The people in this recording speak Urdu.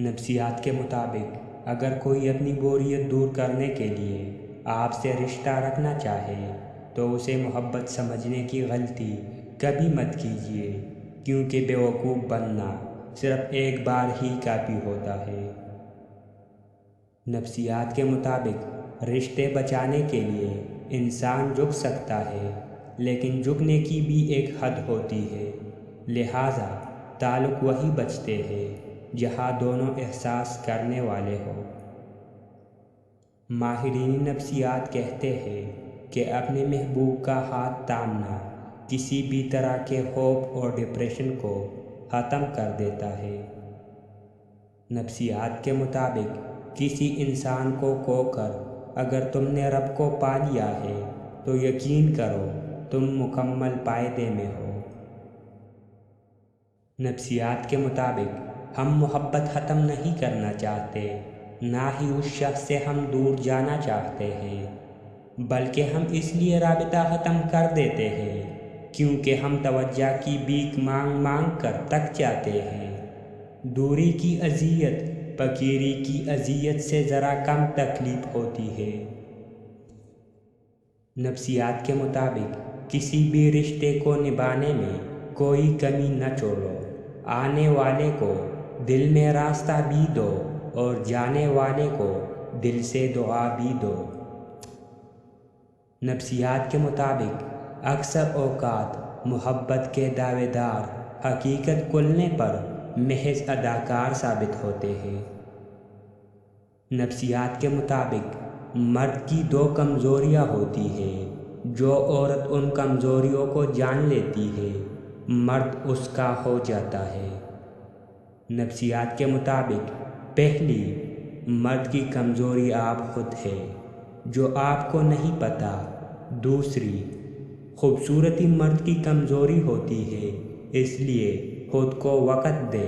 نفسیات کے مطابق اگر کوئی اپنی بوریت دور کرنے کے لیے آپ سے رشتہ رکھنا چاہے تو اسے محبت سمجھنے کی غلطی کبھی مت کیجیے، کیونکہ بیوقوف بننا صرف ایک بار ہی کافی ہوتا ہے۔ نفسیات کے مطابق رشتے بچانے کے لیے انسان جھک سکتا ہے، لیکن جھکنے کی بھی ایک حد ہوتی ہے، لہٰذا تعلق وہی بچتے ہیں جہاں دونوں احساس کرنے والے ہوں۔ ماہرین نفسیات کہتے ہیں کہ اپنے محبوب کا ہاتھ تھامنا کسی بھی طرح کے خوف اور ڈپریشن کو ختم کر دیتا ہے۔ نفسیات کے مطابق کسی انسان کو کھو کر اگر تم نے رب کو پا لیا ہے تو یقین کرو تم مکمل فائدے میں ہو۔ نفسیات کے مطابق ہم محبت ختم نہیں کرنا چاہتے، نہ ہی اس شخص سے ہم دور جانا چاہتے ہیں، بلکہ ہم اس لیے رابطہ ختم کر دیتے ہیں کیونکہ ہم توجہ کی بھیک مانگ مانگ کر تک جاتے ہیں۔ دوری کی اذیت فقیری کی اذیت سے ذرا کم تکلیف ہوتی ہے۔ نفسیات کے مطابق کسی بھی رشتے کو نبھانے میں کوئی کمی نہ چھوڑو، آنے والے کو دل میں راستہ بھی دو اور جانے والے کو دل سے دعا بھی دو۔ نفسیات کے مطابق اکثر اوقات محبت کے دعوے دار حقیقت کھلنے پر محض اداکار ثابت ہوتے ہیں۔ نفسیات کے مطابق مرد کی دو کمزوریاں ہوتی ہیں، جو عورت ان کمزوریوں کو جان لیتی ہے مرد اس کا ہو جاتا ہے۔ نفسیات کے مطابق پہلی مرد کی کمزوری آپ خود ہے، جو آپ کو نہیں پتہ۔ دوسری خوبصورتی مرد کی کمزوری ہوتی ہے، اس لیے خود کو وقت دے۔